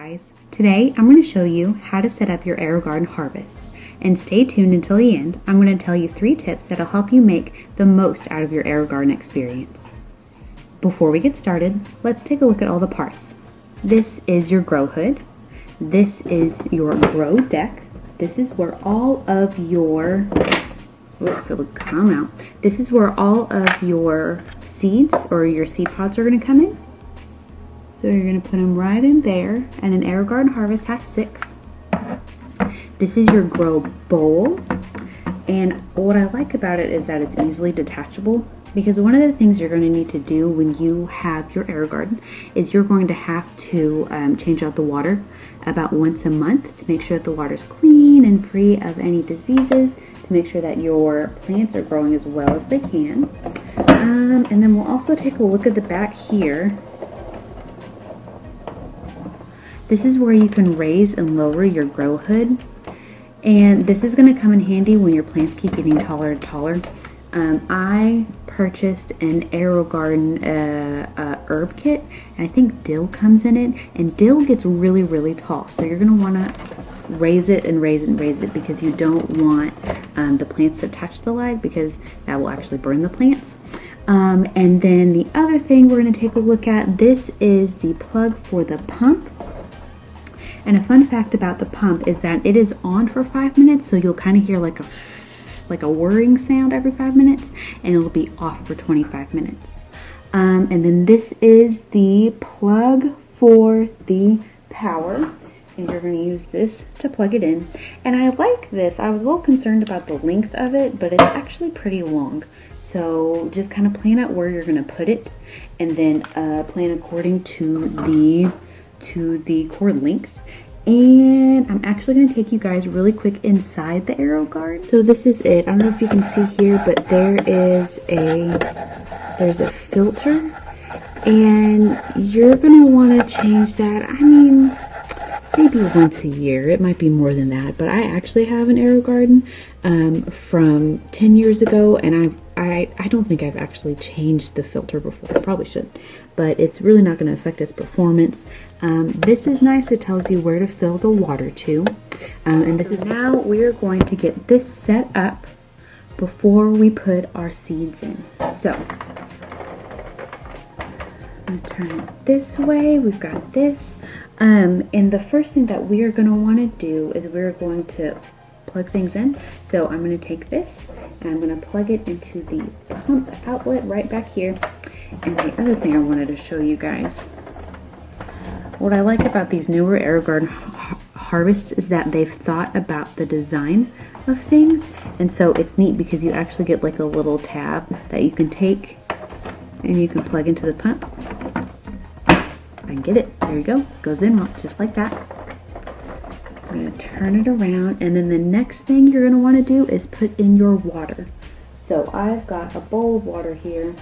guys, today I'm going to show you how to set up your Aerogarden harvest. And stay tuned until the end. I'm going to tell you 3 tips that'll help you make the most out of your Aerogarden experience. Before we get started, let's take a look at all the parts. This is your grow hood. This is your grow deck. This is where all of your This is where all of your seeds or your seed pods are going to come in. So you're going to put them right in there, and an Aerogarden harvest has 6. This is your grow bowl, and what I like about it is that it's easily detachable, because one of the things you're going to need to do when you have your Aerogarden is you're going to have to change out the water about once a month to make sure that the water's clean and free of any diseases, to make sure that your plants are growing as well as they can. And then we'll also take a look at the back here. This is where you can raise and lower your grow hood, and this is going to come in handy when your plants keep getting taller and taller. I purchased an Aerogarden herb kit, and I think dill comes in it, and dill gets really, really tall, so you're going to want to raise it and raise it and raise it, because you don't want the plants to touch the light, because that will actually burn the plants. And then the other thing we're going to take a look at, this is the plug for the pump. And a fun fact about the pump is that it is on for 5 minutes, so you'll kind of hear like a whirring sound every 5 minutes, and it'll be off for 25 minutes. And then this is the plug for the power, and you're going to use this to plug it in. And I like this. I was a little concerned about the length of it, but it's actually pretty long. So just kind of plan out where you're going to put it, and then plan according to the cord length. And I'm actually going to take you guys really quick inside the Aerogarden. So this is it. I don't know if you can see here, but there's a filter, and you're going to want to change that. I mean, maybe once a year. It might be more than that, but I actually have an Aerogarden from 10 years ago, and I don't think I've actually changed the filter before. I probably should, but it's really not going to affect its performance. This is nice. It tells you where to fill the water to. And this is now we're going to get this set up before we put our seeds in. So I'm going to turn it this way. We've got this. And the first thing that we are going to want to do is we're going to plug things in. So I'm going to take this and I'm going to plug it into the pump outlet right back here. And the other thing I wanted to show you guys, what I like about these newer Aerogarden harvests is that they've thought about the design of things. And so it's neat because you actually get like a little tab that you can take and you can plug into the pump. I can get it. There you go. Goes in just like that. I'm going to turn it around, and then the next thing you're going to want to do is put in your water. So I've got a bowl of water here,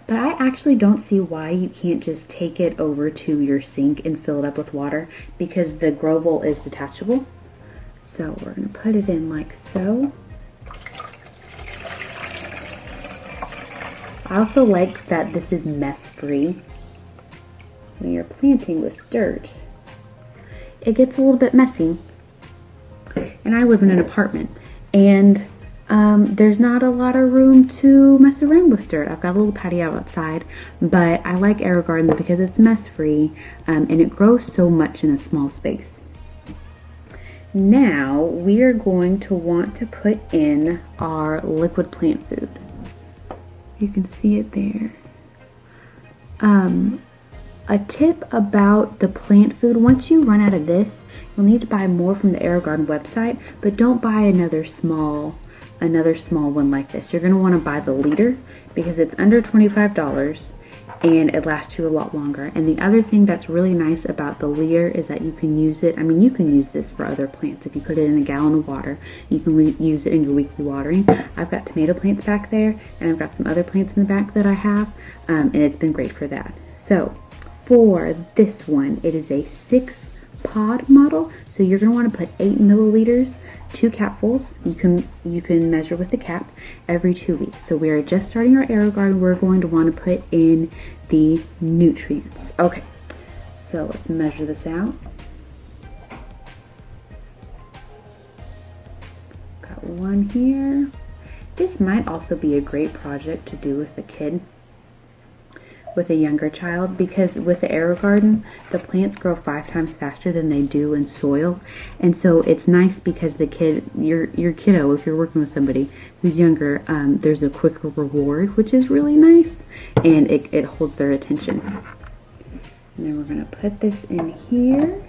but I actually don't see why you can't just take it over to your sink and fill it up with water, because the grow bowl is detachable. So we're going to put it in like so. I also like that this is mess free. When you're planting with dirt, it gets a little bit messy. And I live in an apartment, and there's not a lot of room to mess around with dirt. I've got a little patio outside, but I like Aerogardens because it's mess free, and it grows so much in a small space. Now we are going to want to put in our liquid plant food. You can see it there. A tip about the plant food, once you run out of this, you'll need to buy more from the Aerogarden website, but don't buy another small one like this. You're going to want to buy the liter, because it's under $25 and it lasts you a lot longer. And the other thing that's really nice about the liter is that you can use it, you can use this for other plants. If you put it in a gallon of water, you can use it in your weekly watering. I've got tomato plants back there, and I've got some other plants in the back that I have, and it's been great for that. So for this one, it is a 6 pod model, so you're going to want to put 8 milliliters, 2 capfuls. You can measure with the cap every 2 weeks. So we are just starting our Aerogarden. We're going to want to put in the nutrients. Okay, So let's measure this out. Got one here. This might also be a great project to do with a kid, with a younger child, because with the Aerogarden, the plants grow 5 times faster than they do in soil. And so it's nice because the kid, your kiddo, if you're working with somebody who's younger, there's a quicker reward, which is really nice, and it holds their attention. And then we're gonna put this in here.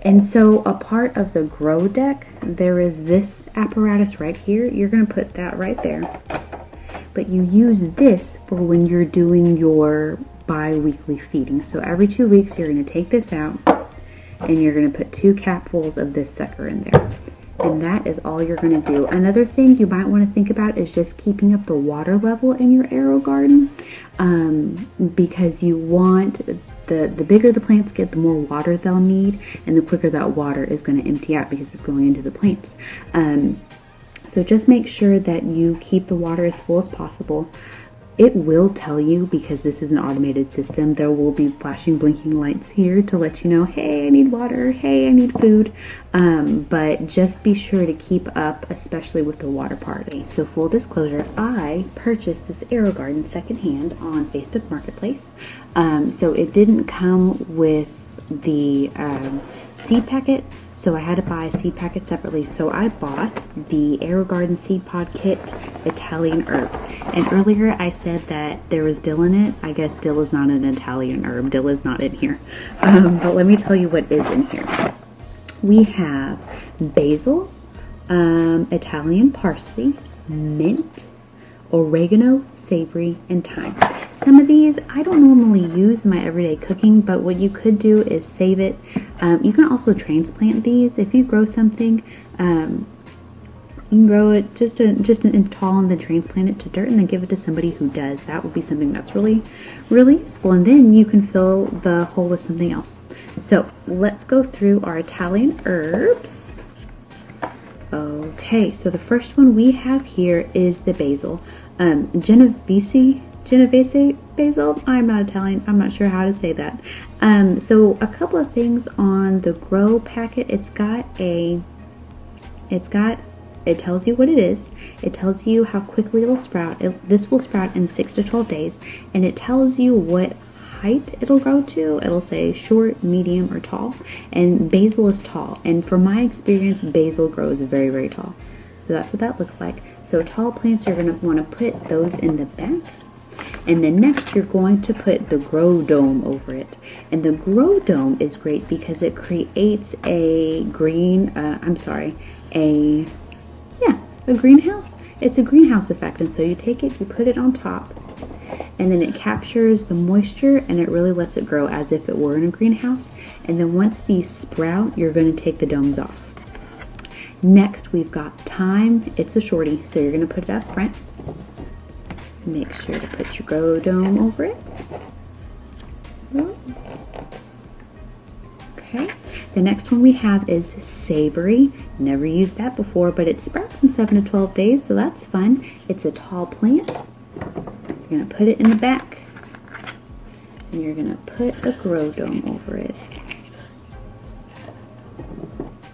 And so a part of the grow deck, there is this apparatus right here. You're gonna put that right there. But you use this for when you're doing your bi-weekly feeding. So every 2 weeks, you're gonna take this out and you're gonna put 2 capfuls of this sucker in there. And that is all you're gonna do. Another thing you might wanna think about is just keeping up the water level in your Aerogarden, because you want, the bigger the plants get, the more water they'll need, and the quicker that water is gonna empty out because it's going into the plants. So just make sure that you keep the water as full as possible. It will tell you, because this is an automated system, there will be flashing, blinking lights here to let you know, hey, I need water, hey, I need food. But just be sure to keep up, especially with the water part. So full disclosure, I purchased this Aerogarden secondhand on Facebook Marketplace. So it didn't come with the seed packet, so I had to buy a seed packet separately. So I bought the Aerogarden Seed Pod Kit Italian Herbs. And earlier I said that there was dill in it. I guess dill is not an Italian herb. Dill is not in here. But let me tell you what is in here. We have basil, Italian parsley, mint, oregano, savory, and thyme. Some of these I don't normally use in my everyday cooking, but what you could do is save it. You can also transplant these. If you grow something, you can grow it just in tall and then transplant it to dirt and then give it to somebody who does. That would be something that's really, really useful. And then you can fill the hole with something else. So let's go through our Italian herbs. Okay, so the first one we have here is the basil. Genovese basil. I'm not Italian. I'm not sure how to say that. So a couple of things on the grow packet. It tells you what it is. It tells you how quickly it'll sprout. This will sprout in 6 to 12 days, and it tells you what height it'll grow to. It'll say short, medium, or tall, and basil is tall. And from my experience, basil grows very, very tall. So that's what that looks like. So tall plants, you're going to want to put those in the back. And then next you're going to put the grow dome over it. And the grow dome is great because it creates a greenhouse. It's a greenhouse effect. And so you take it, you put it on top, and then it captures the moisture and it really lets it grow as if it were in a greenhouse. And then once these sprout, you're going to take the domes off. Next we've got thyme. It's a shorty, so you're going to put it up front. Make sure to put your grow dome over it. Okay. The next one we have is savory. Never used that before, but it sprouts in 7 to 12 days, so that's fun. It's a tall plant. You're going to put it in the back, and you're going to put a grow dome over it.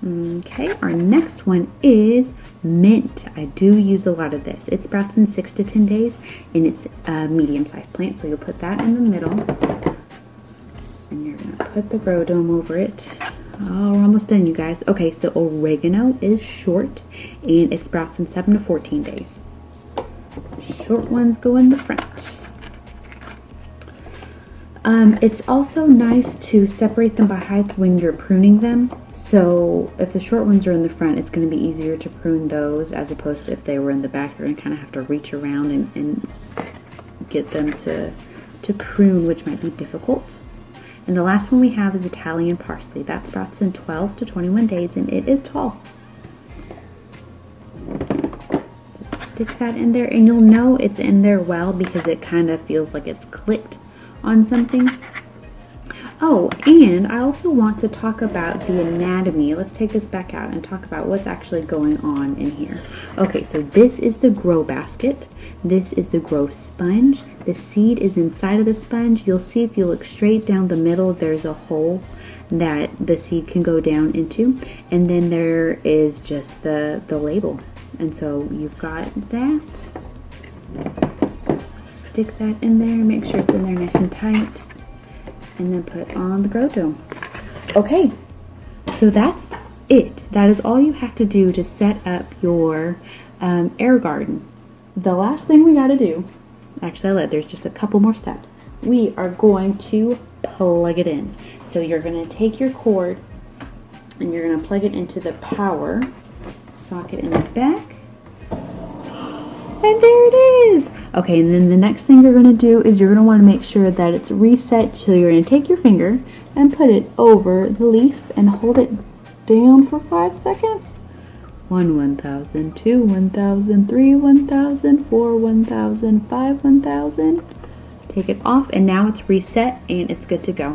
Okay, our next one is mint. I do use a lot of this. It sprouts in 6 to 10 days, and it's a medium-sized plant, so you'll put that in the middle, and you're going to put the grow dome over it. Oh, we're almost done, you guys. Okay, so oregano is short, and it sprouts in 7 to 14 days. Short ones go in the front. It's also nice to separate them by height when you're pruning them. So if the short ones are in the front, it's going to be easier to prune those as opposed to if they were in the back. You're going to kind of have to reach around and get them to prune, which might be difficult. And the last one we have is Italian parsley. That sprouts in 12 to 21 days, and it is tall. Just stick that in there, and you'll know it's in there well because it kind of feels like it's clicked on something. Oh, and I also want to talk about the anatomy. Let's take this back out and talk about what's actually going on in here. Okay, so this is the grow basket. This is the grow sponge. The seed is inside of the sponge. You'll see if you look straight down the middle, there's a hole that the seed can go down into. And then there is just the label. And so you've got that. Stick that in there, make sure it's in there nice and tight. And then put on the grow dome. Okay, so that's it. That is all you have to do to set up your Aerogarden. The last thing we gotta do, actually I lied, there's just a couple more steps. We are going to plug it in. So you're gonna take your cord and you're gonna plug it into the power socket in the back. And there it is. Okay, and then the next thing you're going to do is you're going to want to make sure that it's reset. So you're going to take your finger and put it over the leaf and hold it down for 5 seconds. 1, 1,000, 2, 1,000, 3, 1,000, 4, 1,000, 5, 1,000. Take it off and now it's reset and it's good to go.